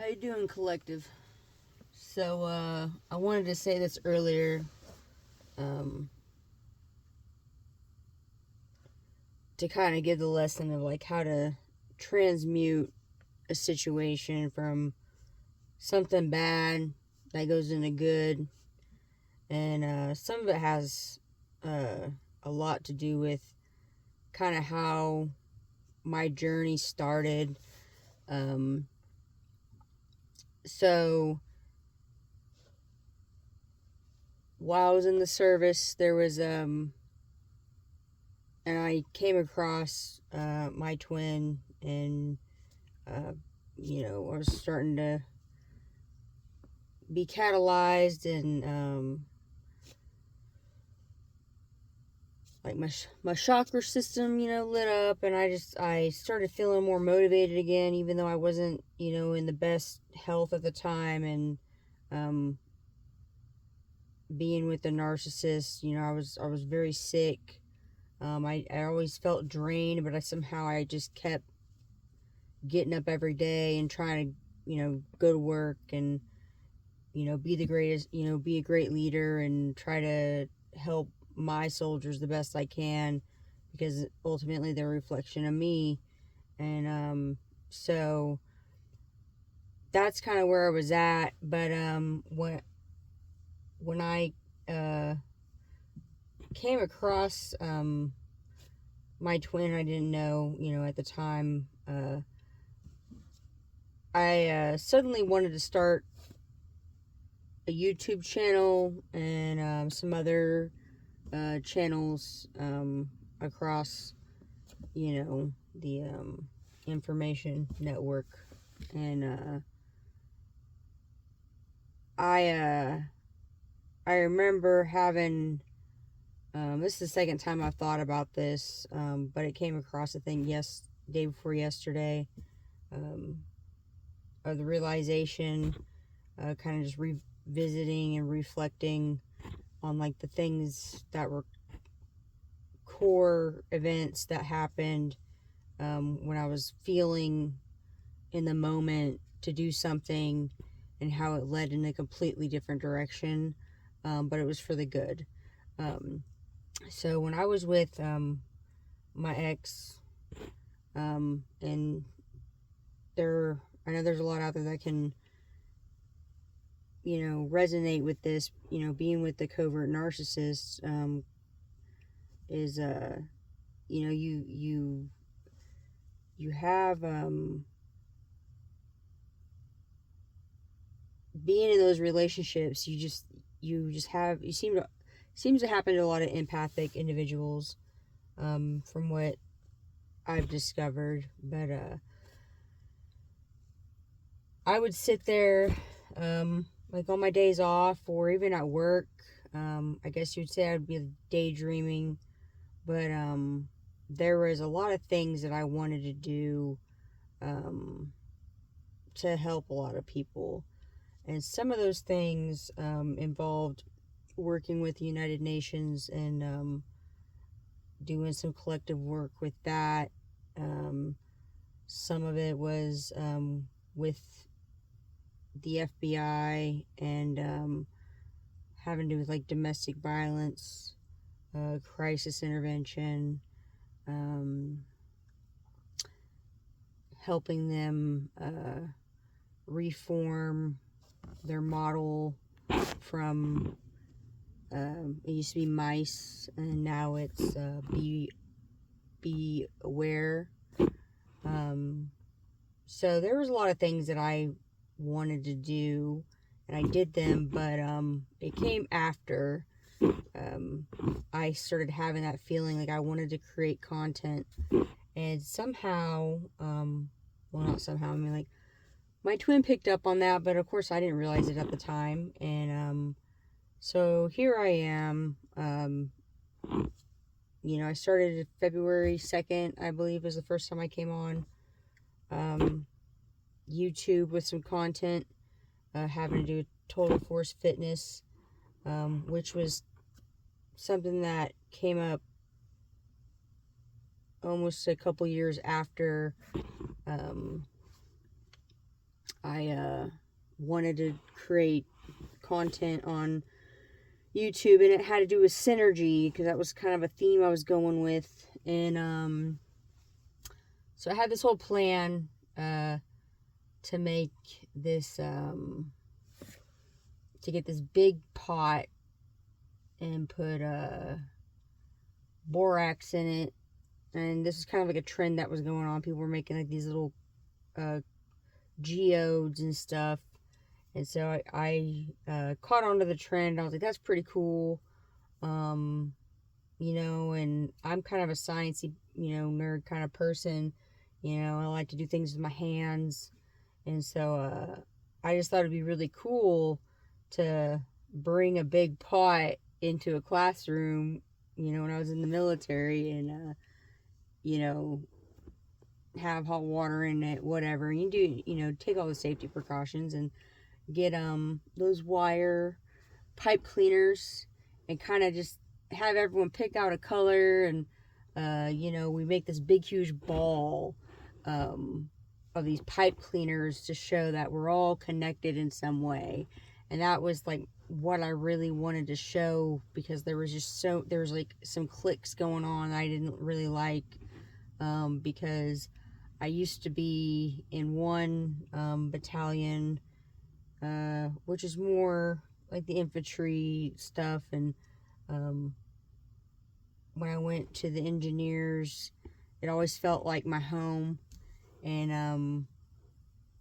How you doing, collective? So, I wanted to say this earlier, um, to kind of give the lesson of like how to transmute a situation from something bad that goes into good, and some of it has a lot to do with kind of how my journey started. Um, so while I was in the service, there was and I came across my twin, and uh, I was starting to be catalyzed, and like my chakra system, lit up, and I started feeling more motivated again, even though I wasn't, in the best health at the time, and um, being with the narcissist, I was very sick. I always felt drained, but I just kept getting up every day and trying to, go to work and, be the greatest, be a great leader and try to help my soldiers the best I can, because ultimately they're a reflection of me. And so that's kind of where I was at. But when I came across my twin, I didn't know, at the time. I suddenly wanted to start a YouTube channel and some other channels across, the information network. And I remember having, this is the second time I've thought about this, but it came across, I think, day before yesterday, of the realization, kind of just revisiting and reflecting on like the things that were core events that happened when I was feeling in the moment to do something, and how it led in a completely different direction, but it was for the good. So when I was with my ex, and I know there's a lot out there that can, resonate with this, being with the covert narcissist, is, you have, being in those relationships, you seems to happen to a lot of empathic individuals, from what I've discovered. But I would sit there, like on my days off or even at work. I guess you'd say I would be daydreaming, but there was a lot of things that I wanted to do, to help a lot of people. And some of those things involved working with the United Nations, and doing some collective work with that. Some of it was with the FBI, and having to do with like domestic violence, crisis intervention, um, helping them reform their model from, it used to be mice, and now it's be aware. So there was a lot of things that I wanted to do, and I did them, but it came after I started having that feeling like I wanted to create content, and somehow, well, not somehow, I mean, like, my twin picked up on that, but of course I didn't realize it at the time. And so here I am. I started February 2nd, I believe, was the first time I came on YouTube with some content, having to do with Total Force Fitness, which was something that came up almost a couple years after I wanted to create content on YouTube, and it had to do with synergy because that was kind of a theme I was going with. And so I had this whole plan to make this to get this big pot and put borax in it. And this is kind of like a trend that was going on. People were making like these little geodes and stuff. And so I caught on to the trend. I was like, that's pretty cool. And I'm kind of a sciencey, nerd kind of person. I like to do things with my hands. And so I just thought it'd be really cool to bring a big pot into a classroom, when I was in the military, and, have hot water in it, whatever. You do, take all the safety precautions and get those wire pipe cleaners and kind of just have everyone pick out a color, and we make this big huge ball of these pipe cleaners to show that we're all connected in some way. And that was like what I really wanted to show, because there was like some clicks going on I didn't really like, because I used to be in one battalion, which is more like the infantry stuff. And when I went to the engineers, it always felt like my home. And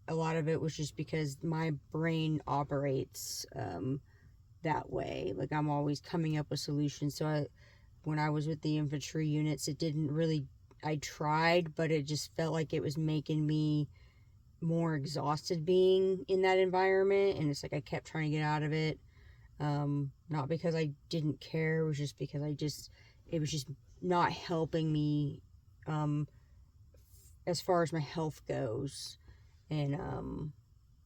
a lot of it was just because my brain operates that way. Like, I'm always coming up with solutions. So when I was with the infantry units, it didn't really, I tried, but it just felt like it was making me more exhausted being in that environment. And it's like I kept trying to get out of it. Not because I didn't care, it was just because it was just not helping me as far as my health goes. And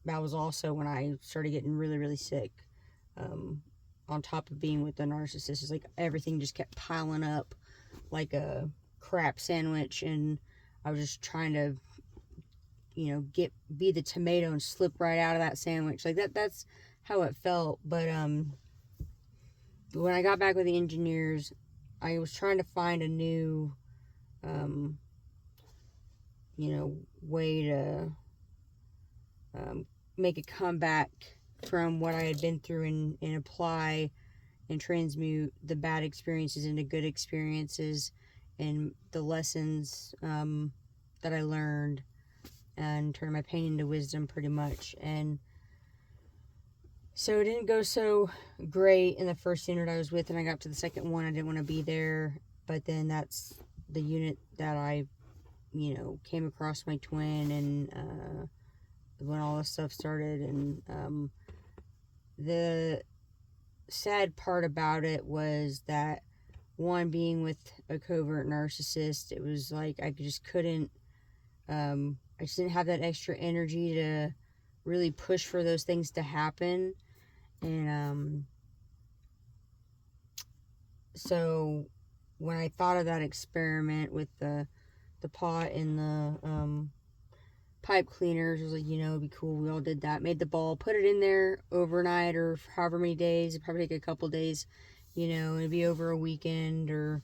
that was also when I started getting really, really sick. On top of being with the narcissist, it's like everything just kept piling up like a crap sandwich, and I was just trying to, be the tomato and slip right out of that sandwich. Like that's how it felt. But when I got back with the engineers, I was trying to find a new way to make a comeback from what I had been through, and apply and transmute the bad experiences into good experiences, and the lessons that I learned, and turn my pain into wisdom, pretty much. And so it didn't go so great in the first unit I was with, and I got to the second one. I didn't want to be there, but then that's the unit that I came across my twin, and when all this stuff started. And the sad part about it was that, one, being with a covert narcissist, it was like I just couldn't, I just didn't have that extra energy to really push for those things to happen. And so when I thought of that experiment with the pot and the pipe cleaners, I was like, it'd be cool. We all did that. Made the ball, put it in there overnight or however many days. It'd probably take a couple days, it'd be over a weekend or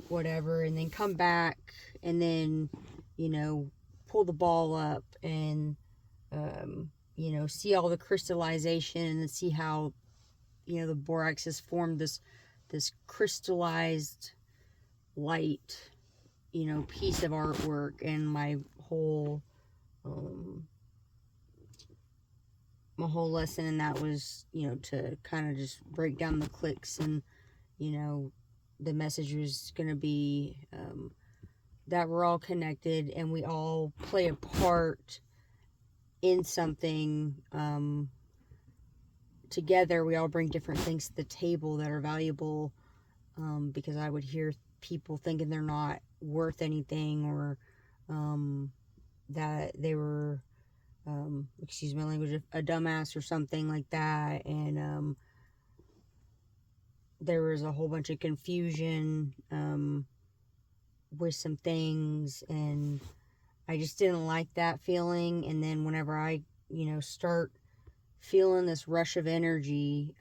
whatever. And then come back and then, pull the ball up and, see all the crystallization, and then see how, the borax has formed this crystallized light, piece of artwork. And my whole lesson in that was, to kind of just break down the cliques. And, the message was going to be that we're all connected, and we all play a part in something together. We all bring different things to the table that are valuable, because I would hear people thinking they're not worth anything, or that they were, excuse my language, a dumbass or something like that. And there was a whole bunch of confusion with some things, and I just didn't like that feeling. And then whenever I start feeling this rush of energy,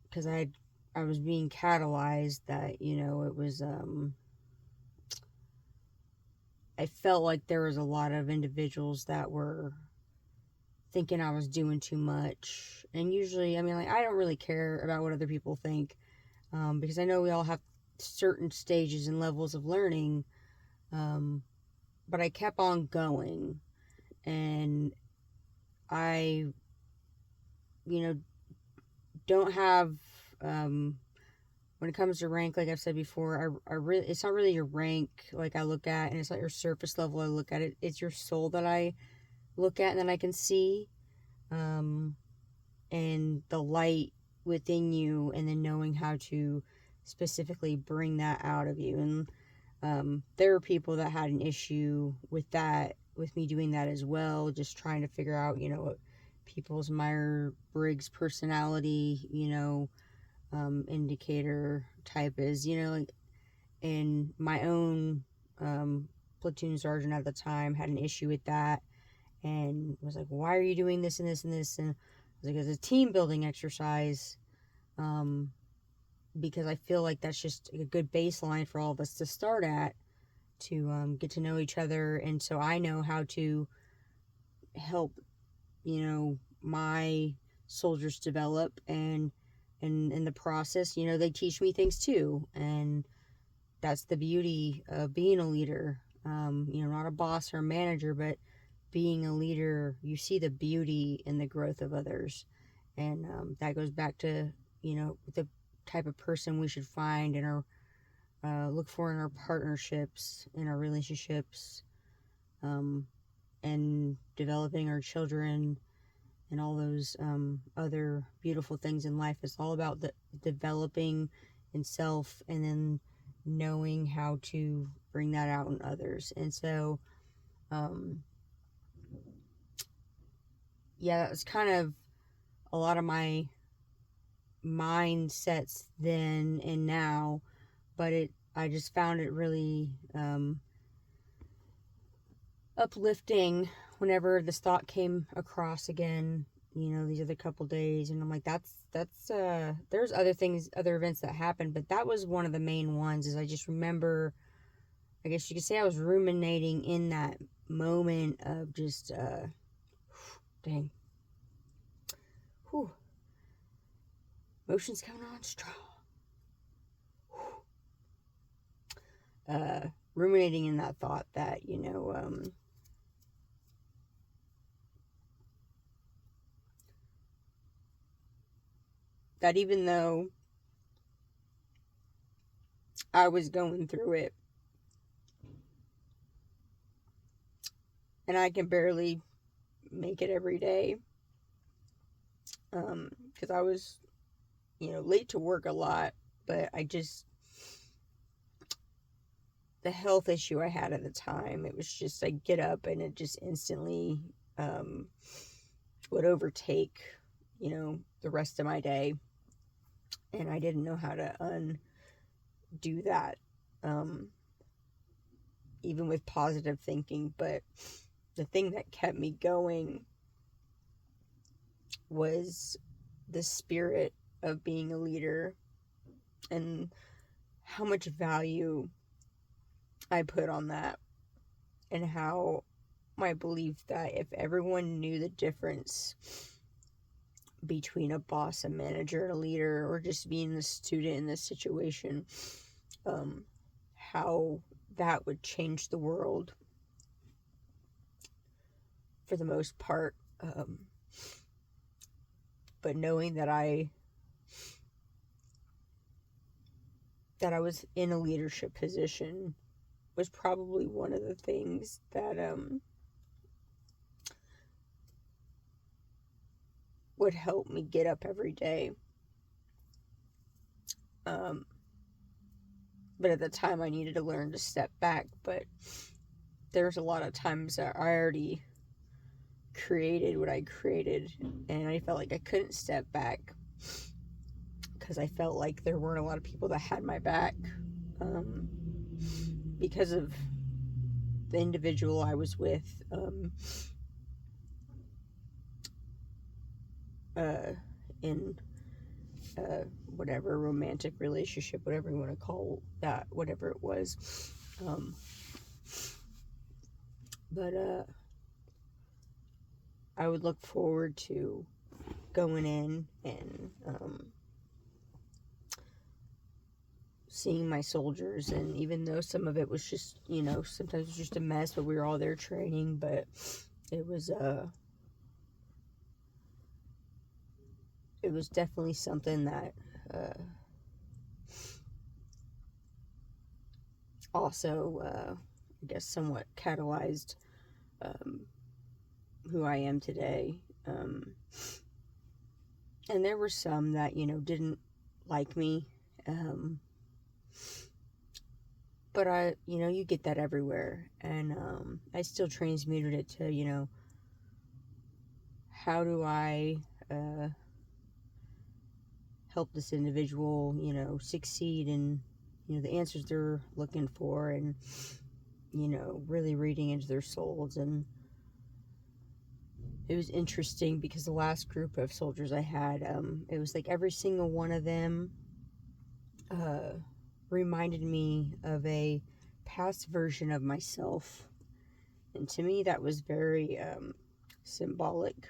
because I was being catalyzed, that it was, I felt like there was a lot of individuals that were thinking I was doing too much. And usually, I mean, like, I don't really care about what other people think, because I know we all have certain stages and levels of learning, but I kept on going. And I, don't have, when it comes to rank, like I've said before, I really, it's not really your rank like I look at, and it's not your surface level I look at. It's your soul that I look at and that I can see, and the light within you, and then knowing how to specifically bring that out of you. And there were people that had an issue with that, with me doing that as well, just trying to figure out, what people's Myers-Briggs personality, indicator type is, like, and my own platoon sergeant at the time had an issue with that, and was like, why are you doing this and this and this? And I was like, it's a team building exercise, because I feel like that's just a good baseline for all of us to start at, to get to know each other, and so I know how to help, my soldiers develop, and in the process, they teach me things too, and that's the beauty of being a leader. Not a boss or a manager, but being a leader, you see the beauty in the growth of others, and that goes back to the type of person we should find in our look for in our partnerships, in our relationships, and developing our children, and all those other beautiful things in life. It's all about the developing in self, and then knowing how to bring that out in others. And so, yeah, that was kind of a lot of my mindsets then and now, but I just found it really uplifting whenever this thought came across again, these other couple days. And I'm like, that's there's other things, other events that happened, but that was one of the main ones. Is I just remember, I guess you could say, I was ruminating in that moment of just dang, whew, emotions coming on strong. Ruminating in that thought that, that even though I was going through it, and I can barely make it every day, because I was, late to work a lot, but the health issue I had at the time, it was just, I get up and it just instantly would overtake, the rest of my day, and I didn't know how to undo that, even with positive thinking. But the thing that kept me going was the spirit of being a leader, and how much value I put on that, and how my belief that if everyone knew the difference between a boss, a manager, and a leader, or just being a student in this situation, how that would change the world for the most part. But knowing that I was in a leadership position was probably one of the things that would help me get up every day. But at the time, I needed to learn to step back. But there's a lot of times that I already created what I created, and I felt like I couldn't step back because I felt like there weren't a lot of people that had my back, because of the individual I was with, in whatever romantic relationship, whatever you want to call that, whatever it was. But I would look forward to going in and seeing my soldiers. And even though some of it was just, sometimes it was just a mess, but we were all there training, but it was definitely something that also I guess somewhat catalyzed who I am today. And there were some that, didn't like me. But you get that everywhere. And I still transmuted it to, how do I help this individual, succeed in, the answers they're looking for, and, really reading into their souls. And it was interesting because the last group of soldiers I had, it was like every single one of them reminded me of a past version of myself. And to me, that was very symbolic.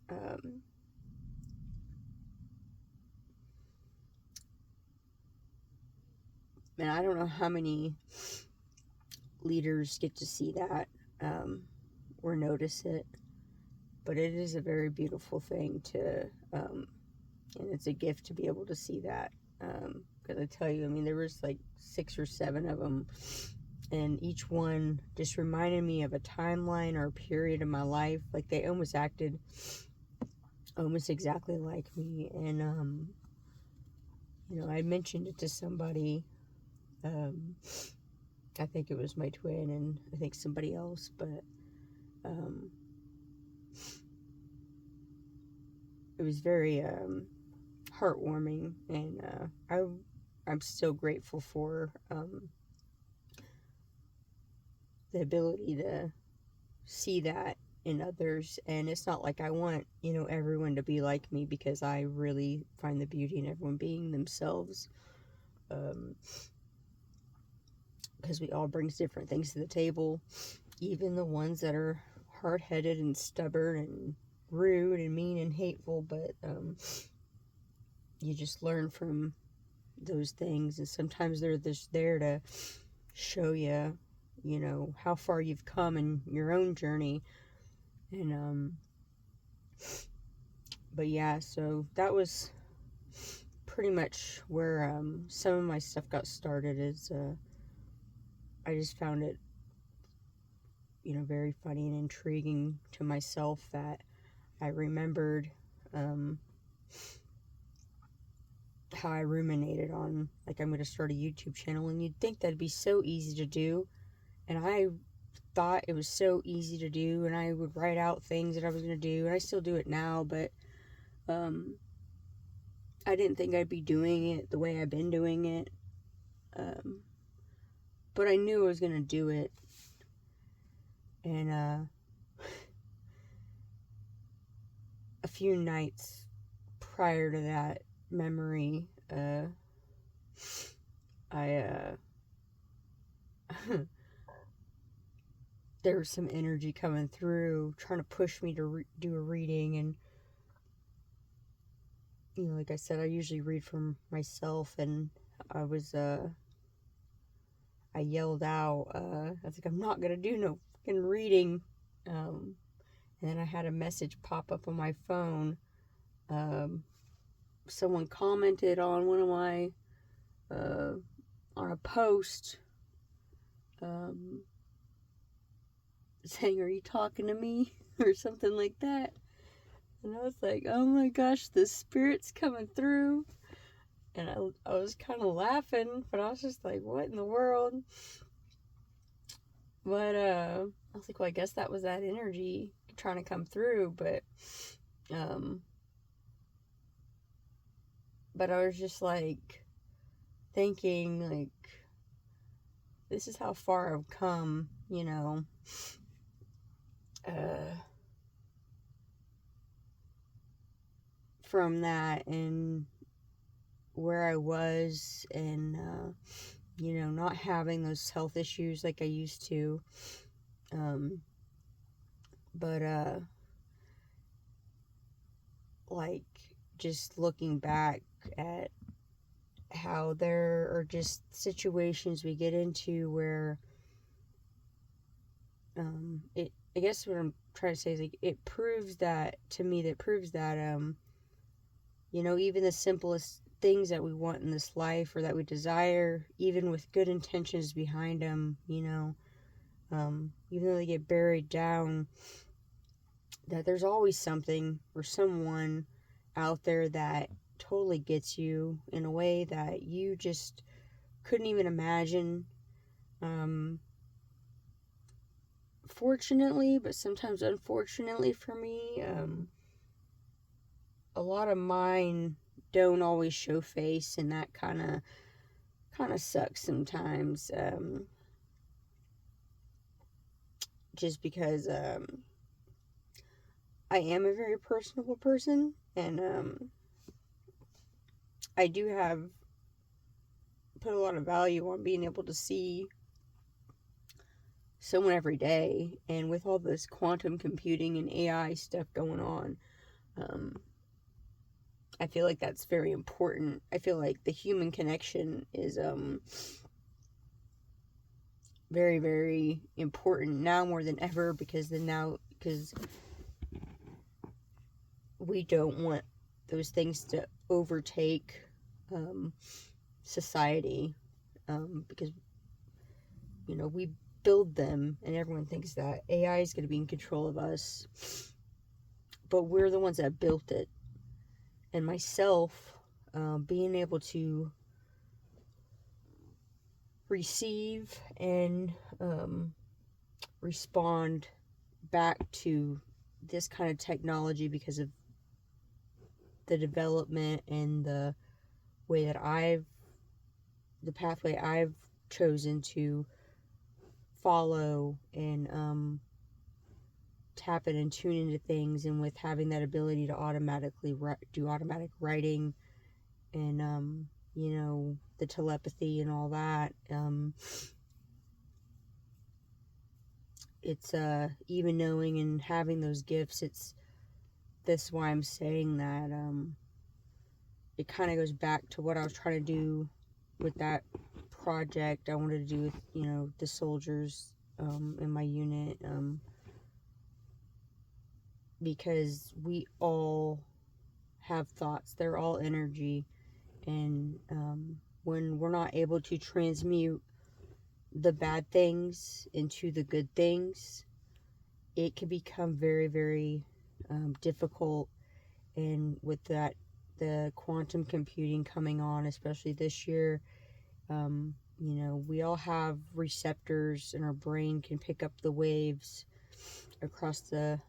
And I don't know how many leaders get to see that or notice it, but it is a very beautiful thing to, and it's a gift to be able to see that. Because I tell you, there was like 6 or 7 of them, and each one just reminded me of a timeline or a period of my life. Like they almost acted almost exactly like me. And I mentioned it to somebody. I think it was my twin, and I think somebody else, but it was very heartwarming, and I'm still grateful for the ability to see that in others. And it's not like I want everyone to be like me, because I really find the beauty in everyone being themselves, because we all brings different things to the table, even the ones that are hard-headed and stubborn and rude and mean and hateful. But you just learn from those things, and sometimes they're just there to show you, how far you've come in your own journey. And but yeah, so that was pretty much where some of my stuff got started. Is I just found it very funny and intriguing to myself that I remembered how I ruminated on, like, I'm going to start a YouTube channel, and you'd think that'd be so easy to do. And I thought it was so easy to do, and I would write out things that I was going to do, and I still do it now, but I didn't think I'd be doing it the way I've been doing it. But I knew I was going to do it. And a few nights prior to that memory, there was some energy coming through, trying to push me to do a reading. And like I said, I usually read from myself, and I yelled out, I was like, I'm not gonna do no fucking reading. And then I had a message pop up on my phone. Someone commented on one of my on a post, saying, "Are you talking to me?" or something like that. And I was like, oh my gosh, the spirit's coming through. And I was kind of laughing, but I was just like, what in the world? But I was like, well, I guess that was that energy trying to come through. But I was just like thinking, like, this is how far I've come, from that and where I was, and not having those health issues like I used to. But like, just looking back at how there are just situations we get into where I guess what I'm trying to say is, like, it proves that to me, even the simplest things that we want in this life or that we desire, even with good intentions behind them, even though they get buried down, that there's always something or someone out there that totally gets you in a way that you just couldn't even imagine. Fortunately, but sometimes unfortunately for me, a lot of mine don't always show face, and that kind of sucks sometimes. Just because I am a very personable person, and I do have put a lot of value on being able to see someone every day. And with all this quantum computing and AI stuff going on, I feel like that's very important. I feel like the human connection is very, very important now more than ever, because we don't want those things to overtake society, because we build them, and everyone thinks that AI is going to be in control of us, but we're the ones that built it. And myself, being able to receive and respond back to this kind of technology because of the development and the pathway I've chosen to follow, and tap in and tune into things, and with having that ability to automatically do automatic writing, and the telepathy and all that, it's even knowing and having those gifts, that's why I'm saying that it kind of goes back to what I was trying to do with that project I wanted to do with the soldiers in my unit, because we all have thoughts. They're all energy, and when we're not able to transmute the bad things into the good things, it can become very, very difficult. And with that, the quantum computing coming on, especially this year, we all have receptors in our brain, can pick up the waves across the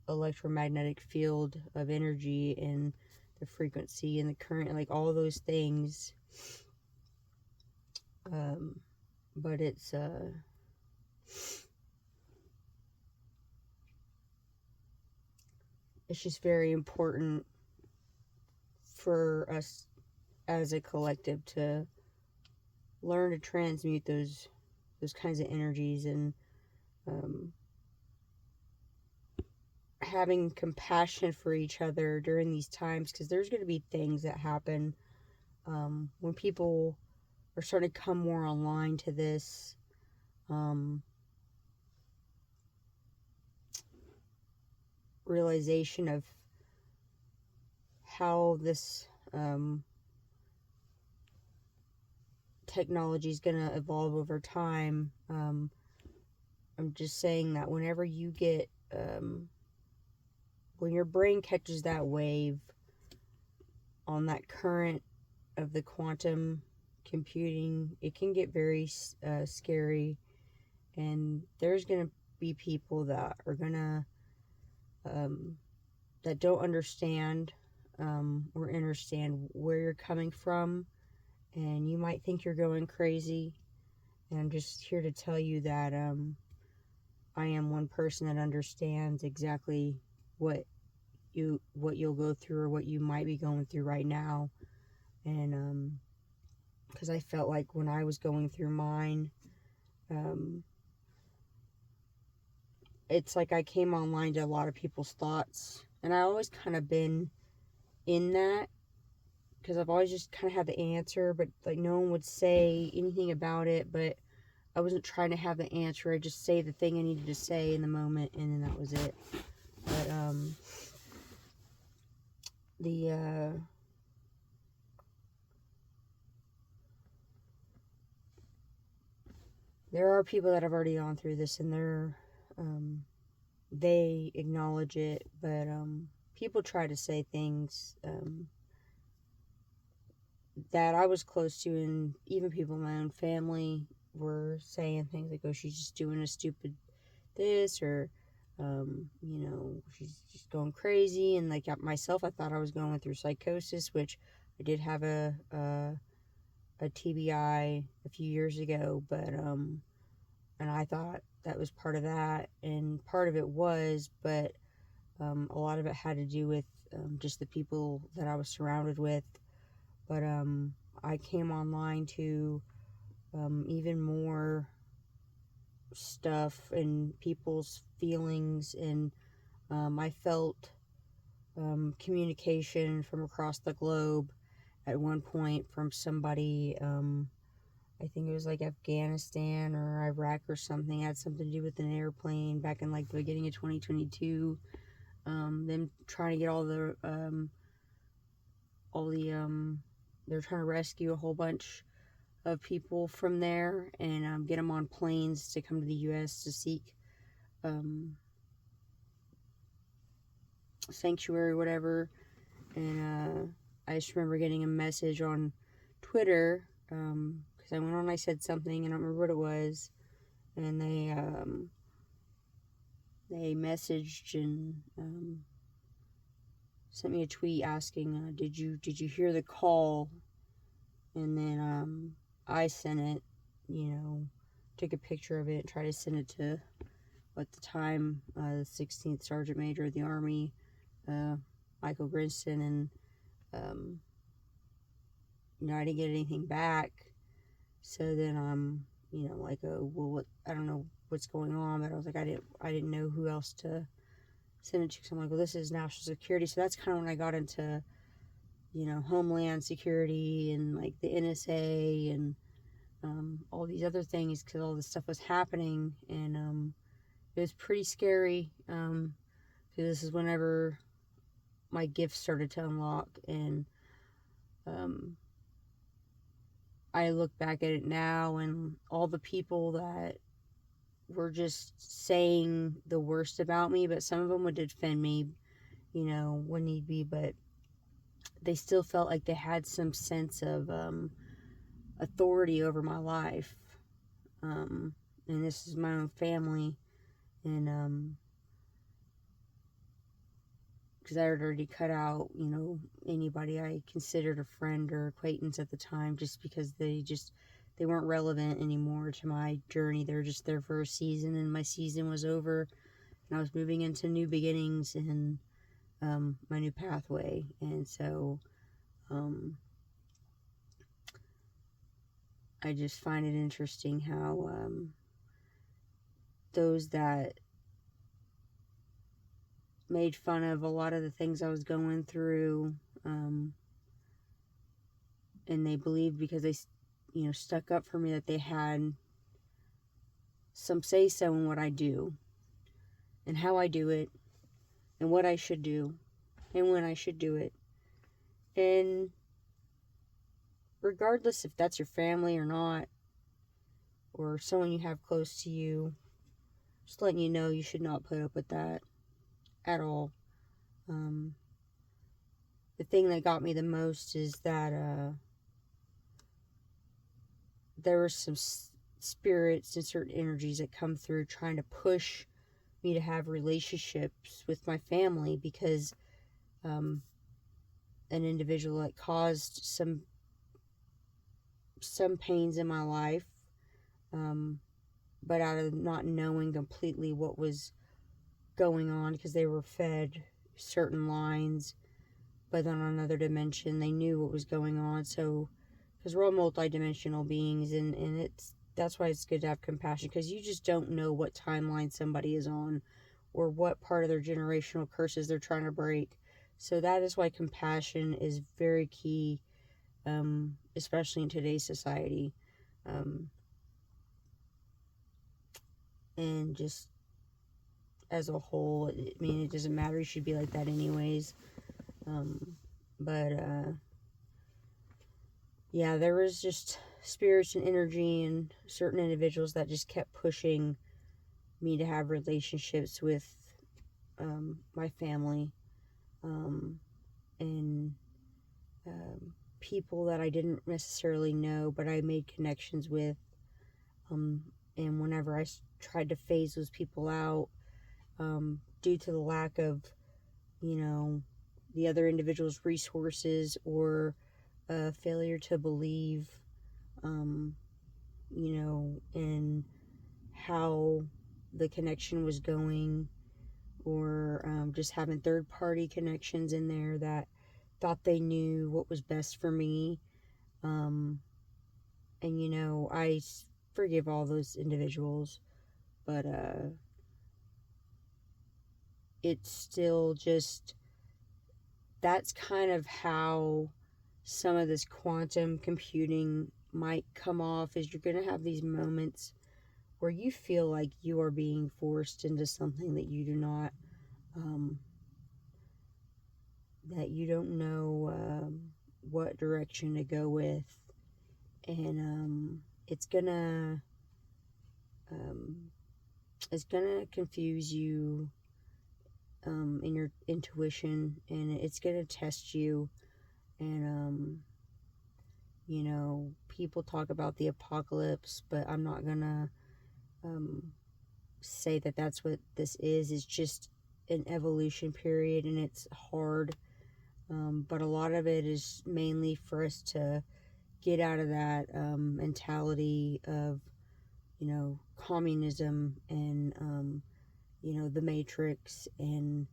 electromagnetic field of energy, and the frequency and the current, like all those things. But it's just very important for us as a collective to learn to transmute those kinds of energies, and having compassion for each other during these times, because there's going to be things that happen when people are starting to come more online to this. Realization of how this technology is going to evolve over time. I'm just saying that whenever you get when your brain catches that wave on that current of the quantum computing, it can get very scary, and there's going to be people that are going to that don't understand or understand where you're coming from, and you might think you're going crazy. And I'm just here to tell you that I am one person that understands exactly what you'll go through or what you might be going through right now. And because I felt like when I was going through mine, it's like I came online to a lot of people's thoughts, and I always kind of been in that, because I've always just kind of had the answer, but like no one would say anything about it. But I wasn't trying to have the answer. I just say the thing I needed to say in the moment, and then that was it. But there are people that have already gone through this, and they acknowledge it, but people try to say things that I was close to, and even people in my own family were saying things like, oh, she's just doing a stupid this, or she's just going crazy. And like myself, I thought I was going through psychosis, which I did have a TBI a few years ago, but and I thought that was part of that, and part of it was, but a lot of it had to do with just the people that I was surrounded with. But I came online to even more stuff and people's feelings, and I felt communication from across the globe at one point from somebody, I think it was like Afghanistan or Iraq or something. It had something to do with an airplane back in like the beginning of 2022. Them trying to get they're trying to rescue a whole bunch of people from there, and get them on planes to come to the U.S. to seek sanctuary, whatever. And I just remember getting a message on Twitter, because I went on, I said something, I don't remember what it was, and they messaged and sent me a tweet asking, did you hear the call? And then I sent it, took a picture of it and tried to send it to, at the time, the 16th Sergeant Major of the Army, Michael Grinston, and I didn't get anything back. So then I'm, like, oh, well, I don't know what's going on, but I was like, I didn't know who else to send it to. So I'm like, well, this is national security. So that's kind of when I got into, Homeland Security and like the NSA and all these other things, because all this stuff was happening, and it was pretty scary. Because this is whenever my gifts started to unlock, and I look back at it now, and all the people that were just saying the worst about me, but some of them would defend me, when need be, but they still felt like they had some sense of authority over my life. And this is my own family, and because I had already cut out, anybody I considered a friend or acquaintance at the time, just because they weren't relevant anymore to my journey. They were just there for a season, and my season was over, and I was moving into new beginnings and my new pathway. And so I just find it interesting how those that made fun of a lot of the things I was going through, and they believed because they stuck up for me, that they had some say so in what I do and how I do it and what I should do and when I should do it. And regardless if that's your family or not, or someone you have close to you, just letting you know you should not put up with that at all. The thing that got me the most is that there were some spirits and certain energies that come through trying to push me to have relationships with my family, because an individual that caused some pains in my life, but out of not knowing completely what was going on, because they were fed certain lines, but then on another dimension they knew what was going on. So, because we're all multidimensional beings, and that's why it's good to have compassion, because you just don't know what timeline somebody is on or what part of their generational curses they're trying to break. So that is why compassion is very key, especially in today's society. And just as a whole, I mean, it doesn't matter. You should be like that anyways. But yeah, there was just spirits and energy and certain individuals that just kept pushing me to have relationships with my family, and people that I didn't necessarily know, but I made connections with. And whenever I tried to phase those people out, due to the lack of, the other individual's resources, or failure to believe, in how the connection was going, or just having third party connections in there that thought they knew what was best for me. And, I forgive all those individuals, but it's still just, that's kind of how some of this quantum computing might come off, is you're going to have these moments where you feel like you are being forced into something that you do not, that you don't know what direction to go with. And it's gonna confuse you in your intuition, and it's gonna test you. And people talk about the apocalypse, but I'm not gonna say that that's what this is. It's just an evolution period, and it's hard. But a lot of it is mainly for us to get out of that mentality of, communism, and, the Matrix, and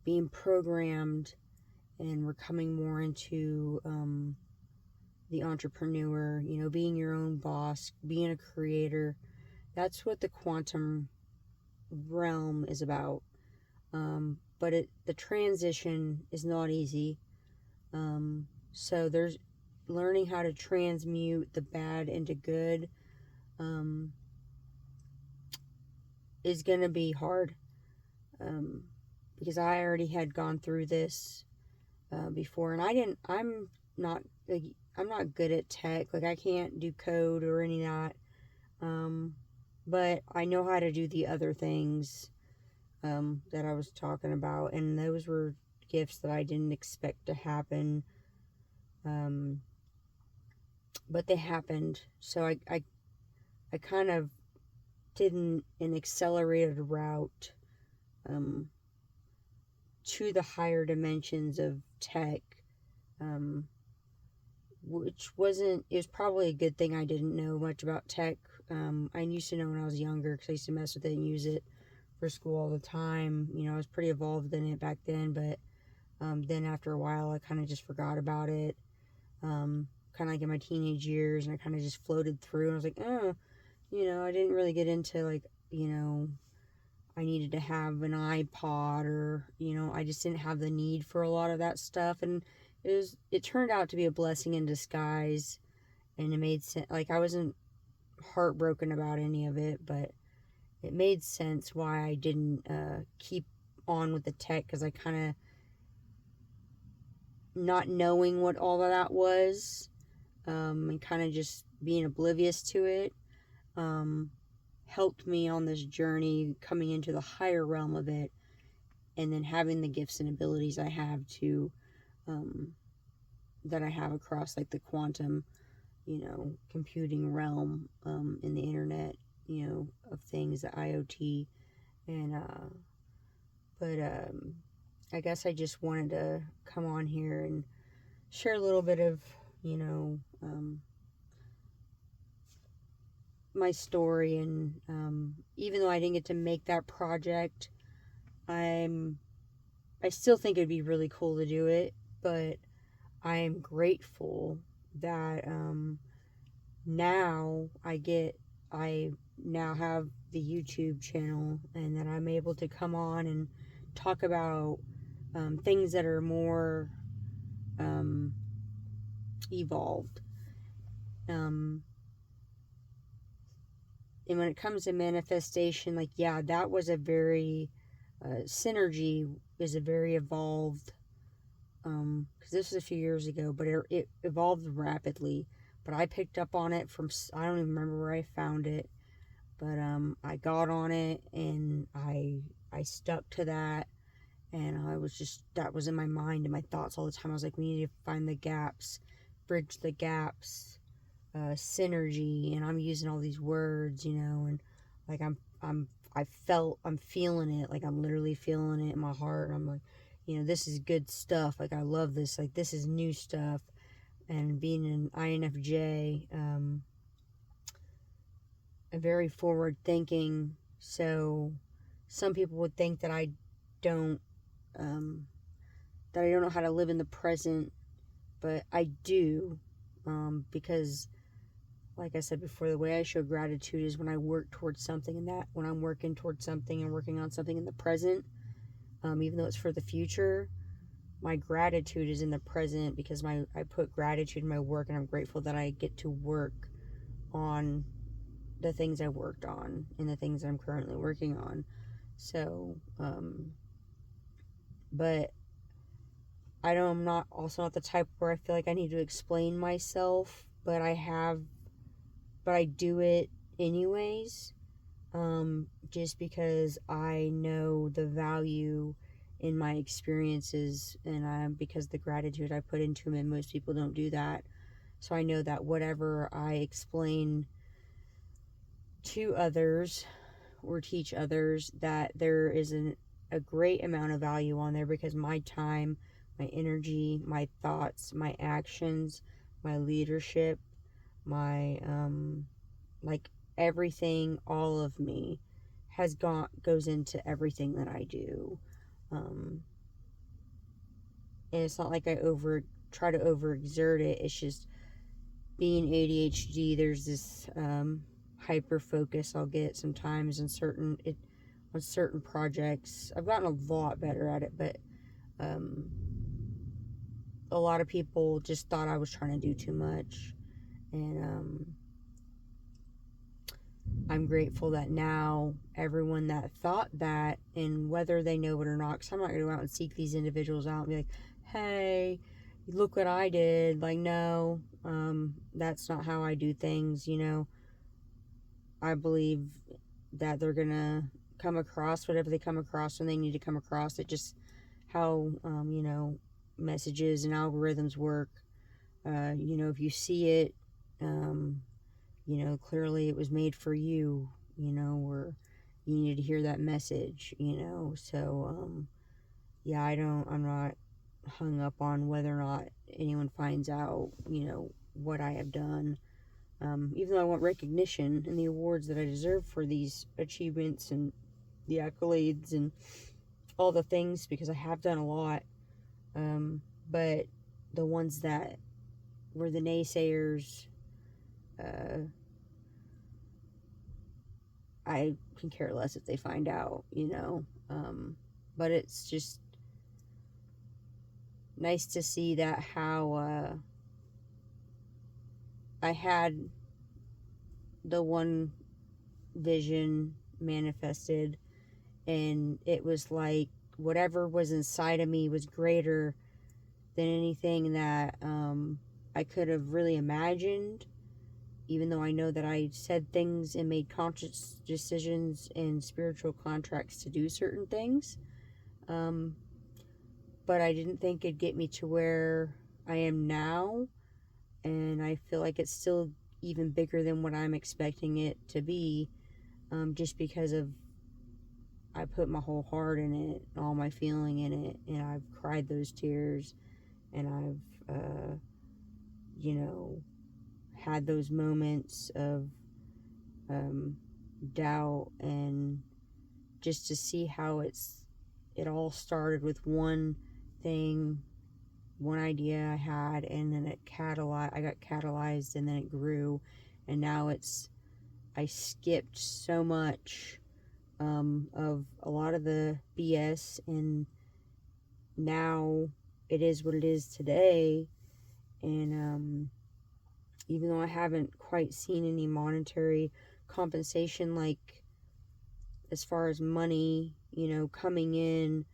being programmed, and we're coming more into the entrepreneur, being your own boss, being a creator. That's what the quantum realm is about. But the transition is not easy. So there's learning how to transmute the bad into good, is going to be hard, because I already had gone through this before, and I'm not good at tech. Like, I can't do code or any of that, but I know how to do the other things that I was talking about, and those were gifts that I didn't expect to happen, but they happened. So I kind of did an accelerated route to the higher dimensions of tech, which it was probably a good thing I didn't know much about tech. I used to know when I was younger, because I used to mess with it and use it for school all the time. I was pretty involved in it back then, but then after a while I kind of just forgot about it, kind of like in my teenage years, and I kind of just floated through, and I was like, oh, I didn't really get into, like, I needed to have an iPod, or, I just didn't have the need for a lot of that stuff. And it turned out to be a blessing in disguise, and it made sense. Like, I wasn't heartbroken about any of it, but it made sense why I didn't keep on with the tech, because I kind of, not knowing what all of that was, and kind of just being oblivious to it, helped me on this journey coming into the higher realm of it, and then having the gifts and abilities I have to, that I have across, like, the quantum, computing realm, in the internet, of things, the IoT. And but I guess I just wanted to come on here and share a little bit of, my story. And even though I didn't get to make that project, I'm I still think it'd be really cool to do it, but I am grateful that now I now have the YouTube channel, and that I'm able to come on and talk about things that are more um, evolved. And when it comes to manifestation, like, yeah, that was a very, synergy is a very evolved, because this was a few years ago, but it evolved rapidly. But I picked up on it from, I don't even remember where I found it, but I got on it, and I stuck to that, and I was just, that was in my mind and my thoughts all the time. I was like, we need to find the gaps, bridge the gaps, synergy, and I'm using all these words, and like I'm feeling it, like I'm literally feeling it in my heart. I'm like, this is good stuff. Like, I love this. Like, this is new stuff. And being an INFJ, a very forward thinking, so some people would think that don't, um, that I don't know how to live in the present, but I do, because, like I said before, the way I show gratitude is when I work towards something, and that when I'm working towards something and working on something in the present, even though it's for the future, my gratitude is in the present, because I put gratitude in my work, and I'm grateful that I get to work on the things I worked on and the things that I'm currently working on. So, but I'm not also not the type where I feel like I need to explain myself, but I do it anyways, just because I know the value in my experiences, and because the gratitude I put into them, and most people don't do that. So I know that whatever I explain to others or teach others, that there is a great amount of value on there, because my time, my energy, my thoughts, my actions, my leadership, my like everything, all of me goes into everything that I do. And it's not like I try to overexert it. It's just, being ADHD, there's this hyper focus I'll get sometimes on certain projects. I've gotten a lot better at it, but um, a lot of people just thought I was trying to do too much, and I'm grateful that now everyone that thought that, and whether they know it or not, because I'm not going to go out and seek these individuals out and be like, hey, look what I did. Like, no, that's not how I do things. I believe that they're going to come across whatever they come across when they need to come across it. Just how, messages and algorithms work. If you see it, clearly it was made for you, or you needed to hear that message, So, yeah, I'm not hung up on whether or not anyone finds out, what I have done. Even though I want recognition and the awards that I deserve for these achievements and the accolades and all the things, because I have done a lot. But the ones that were the naysayers, I can care less if they find out, but it's just nice to see that how I had the one vision manifested, and it was like whatever was inside of me was greater than anything that I could have really imagined, even though I know that I said things and made conscious decisions and spiritual contracts to do certain things. But I didn't think it'd get me to where I am now, and I feel like it's still even bigger than what I'm expecting it to be, just because of I put my whole heart in it, all my feeling in it, and I've cried those tears, and I've, had those moments of doubt, and just to see how it's it all started with one thing, one idea I had, and then I got catalyzed, and then it grew, and now I skipped so much of a lot of the BS, and now it is what it is today. And even though I haven't quite seen any monetary compensation, like as far as money, coming in,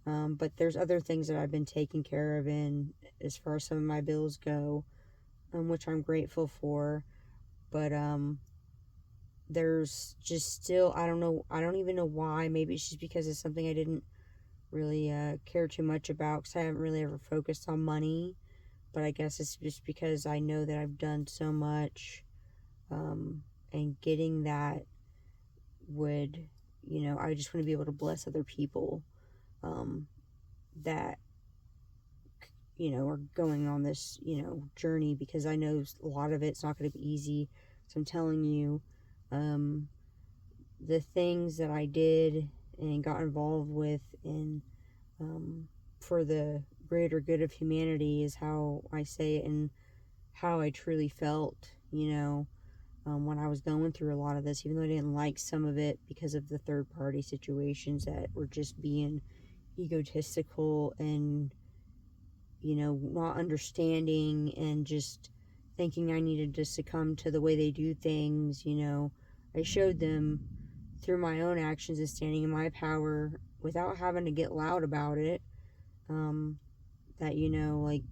but there's other things that I've been taking care of in as far as some of my bills go, which I'm grateful for. But there's just still, I don't know, I don't even know why. Maybe it's just because it's something I didn't really care too much about, because I haven't really ever focused on money. But I guess it's just because I know that I've done so much, and getting that would, I just want to be able to bless other people that, are going on this, journey, because I know a lot of it's not going to be easy. So I'm telling you, the things that I did and got involved with in for the greater good of humanity is how I say it, and how I truly felt, when I was going through a lot of this, even though I didn't like some of it because of the third party situations that were just being egotistical and, not understanding, and just thinking I needed to succumb to the way they do things. I showed them through my own actions and standing in my power without having to get loud about it, that, like,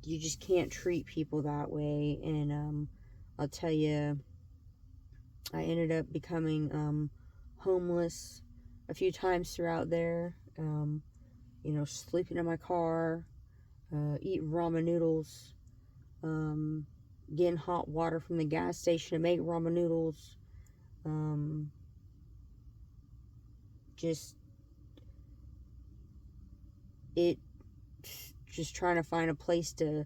you just can't treat people that way. And I'll tell you, I ended up becoming homeless a few times throughout there. Sleeping in my car, eating ramen noodles, getting hot water from the gas station to make ramen noodles, just it just trying to find a place to,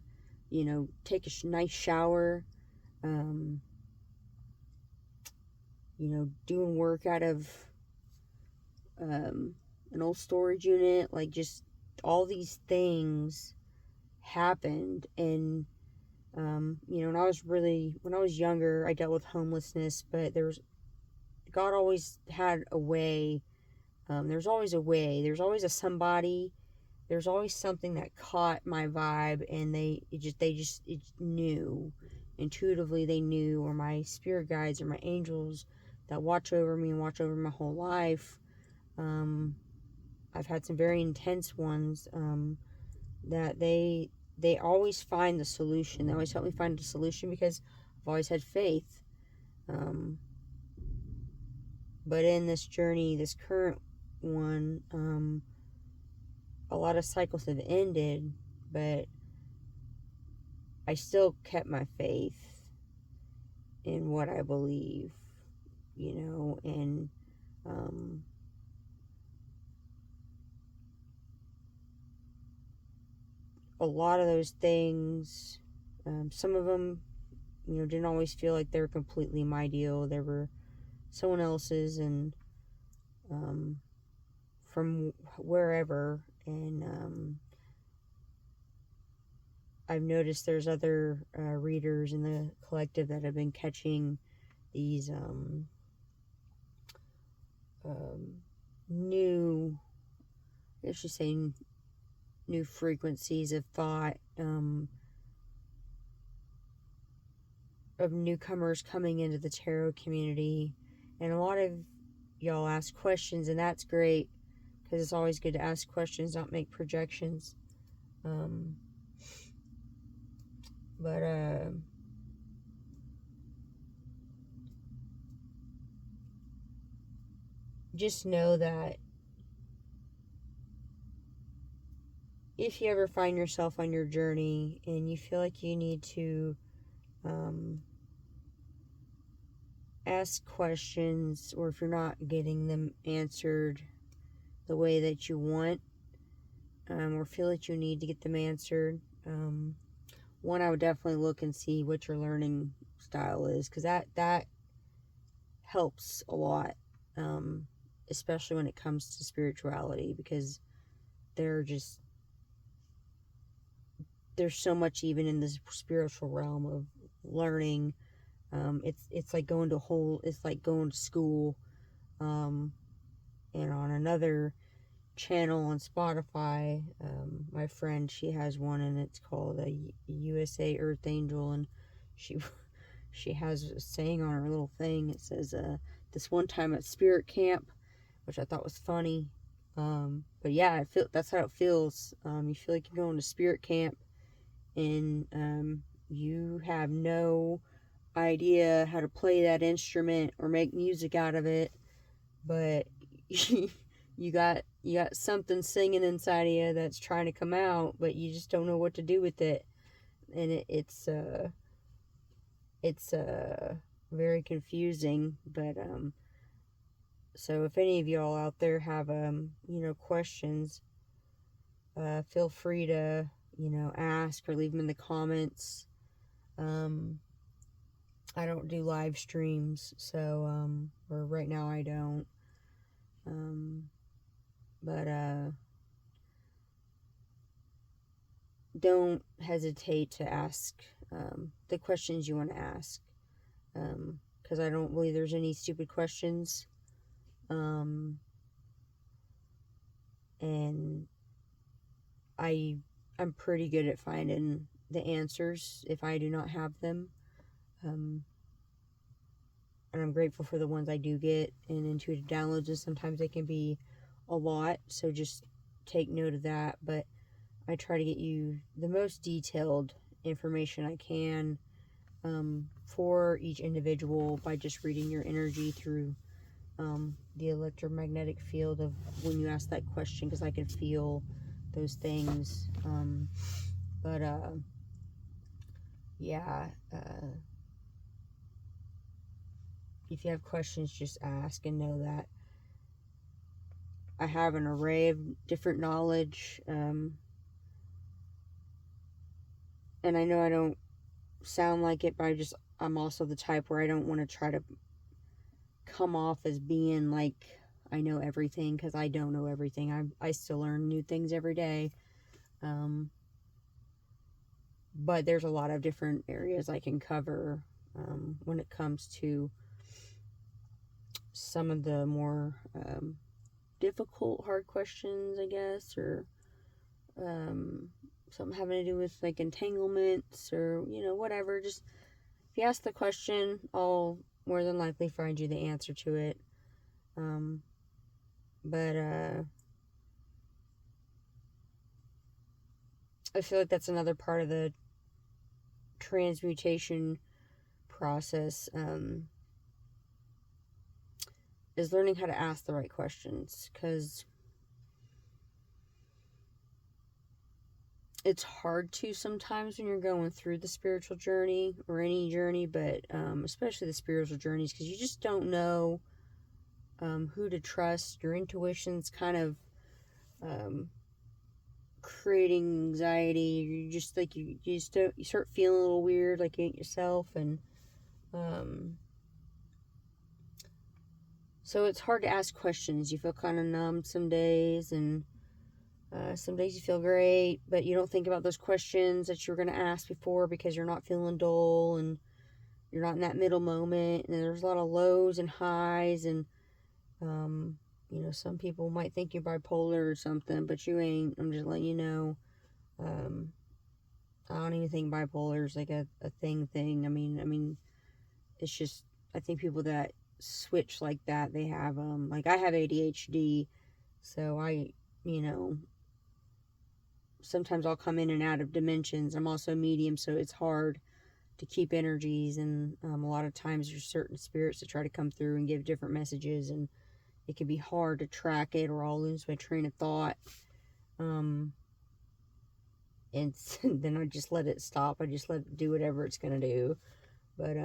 take a nice shower, doing work out of an old storage unit. Like, just all these things happened. And when I was younger, I dealt with homelessness, but God always had a way. There's always a way. There's always a somebody. There's always something that caught my vibe, and they knew intuitively. They knew, or my spirit guides, or my angels that watch over me and watch over my whole life. I've had some very intense ones, that they always find the solution. They always help me find the solution, because I've always had faith. But in this journey, this current one, a lot of cycles have ended, but I still kept my faith in what I believe, and a lot of those things, some of them, didn't always feel like they were completely my deal. They were someone else's, and from wherever. And I've noticed there's other readers in the collective that have been catching these new, I should say, new frequencies of thought, of newcomers coming into the tarot community. And a lot of y'all ask questions, and that's great, because it's always good to ask questions, not make projections. But just know that if you ever find yourself on your journey and you feel like you need to ask questions, or if you're not getting them answered the way that you want, or feel that you need to get them answered, one, I would definitely look and see what your learning style is, because that helps a lot. especially when it comes to spirituality, because there's so much even in this spiritual realm of learning. It's like going to it's like going to school. And on another channel on Spotify, my friend, she has one, and it's called a USA Earth Angel, and she she has a saying on her little thing. It says, this one time at spirit camp, which I thought was funny. But yeah, I feel that's how it feels. You feel like you're going to spirit camp, and you have no idea how to play that instrument or make music out of it, but you got something singing inside of you that's trying to come out, but you just don't know what to do with it, and it's very confusing. But so if any of y'all out there have questions, feel free to ask or leave them in the comments. I don't do live streams, so or right now I don't. But don't hesitate to ask the questions you want to ask, because I don't believe there's any stupid questions. And I'm pretty good at finding the answers if I do not have them. And I'm grateful for the ones I do get, and intuitive downloads, and sometimes they can be a lot, so just take note of that. But I try to get you the most detailed information I can for each individual by just reading your energy through the electromagnetic field of when you ask that question, because I can feel those things. But yeah, if you have questions, just ask, and know that I have an array of different knowledge. And I know I don't sound like it, but I'm also the type where I don't want to try to come off as being like I know everything, because I don't know everything. I still learn new things every day. But there's a lot of different areas I can cover when it comes to some of the more difficult, hard questions, I guess, or something having to do with like entanglements, or whatever. Just if you ask the question, I'll more than likely find you the answer to it. But I feel like that's another part of the transmutation process, is learning how to ask the right questions, because it's hard to sometimes when you're going through the spiritual journey, or any journey, but especially the spiritual journeys, because you just don't know who to trust. Your intuition's kind of creating anxiety. You just like you start feeling a little weird, like you ain't yourself, and so it's hard to ask questions. You feel kind of numb some days, and some days you feel great, but you don't think about those questions that you were going to ask before, because you're not feeling dull, and you're not in that middle moment, and there's a lot of lows and highs, and some people might think you're bipolar or something, but you ain't. I'm just letting you know. I don't even think bipolar is like a thing. I mean, it's just, I think people that switch like that, they have like I have ADHD, so I sometimes I'll come in and out of dimensions. I'm also a medium, so it's hard to keep energies, and a lot of times there's certain spirits that try to come through and give different messages, and it can be hard to track it, or I'll lose my train of thought. And then I just let it stop. I just let it do whatever it's gonna do. But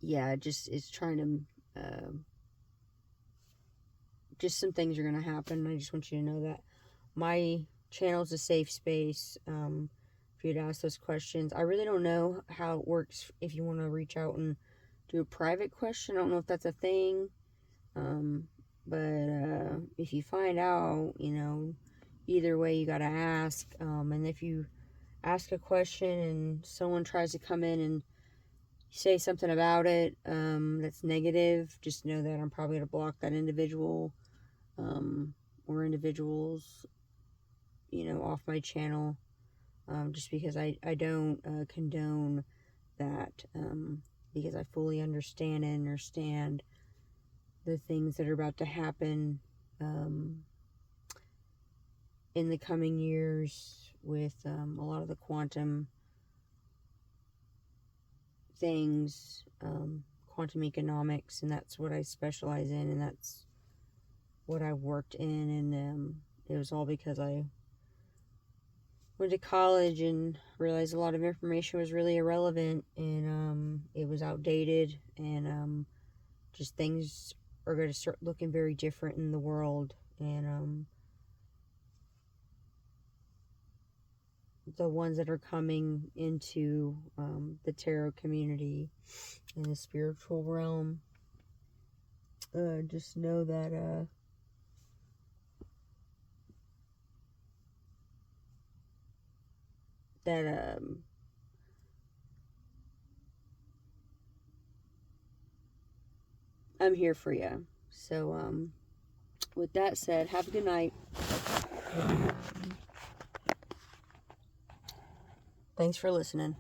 yeah, it's trying to just some things are gonna happen. I just want you to know that my channel is a safe space for you to ask those questions. I really don't know how it works if you want to reach out and do a private question. I don't know if that's a thing. But if you find out, either way you gotta ask. And if you ask a question and someone tries to come in and say something about it that's negative, just know that I'm probably going to block that individual or individuals, off my channel, just because I don't condone that, because I fully understand the things that are about to happen in the coming years with a lot of the quantum things, quantum economics, and that's what I specialize in, and that's what I worked in. And it was all because I went to college and realized a lot of information was really irrelevant, and it was outdated, and just things are going to start looking very different in the world. And the ones that are coming into the tarot community in the spiritual realm, just know that I'm here for you. So with that said, have a good night. Thanks for listening.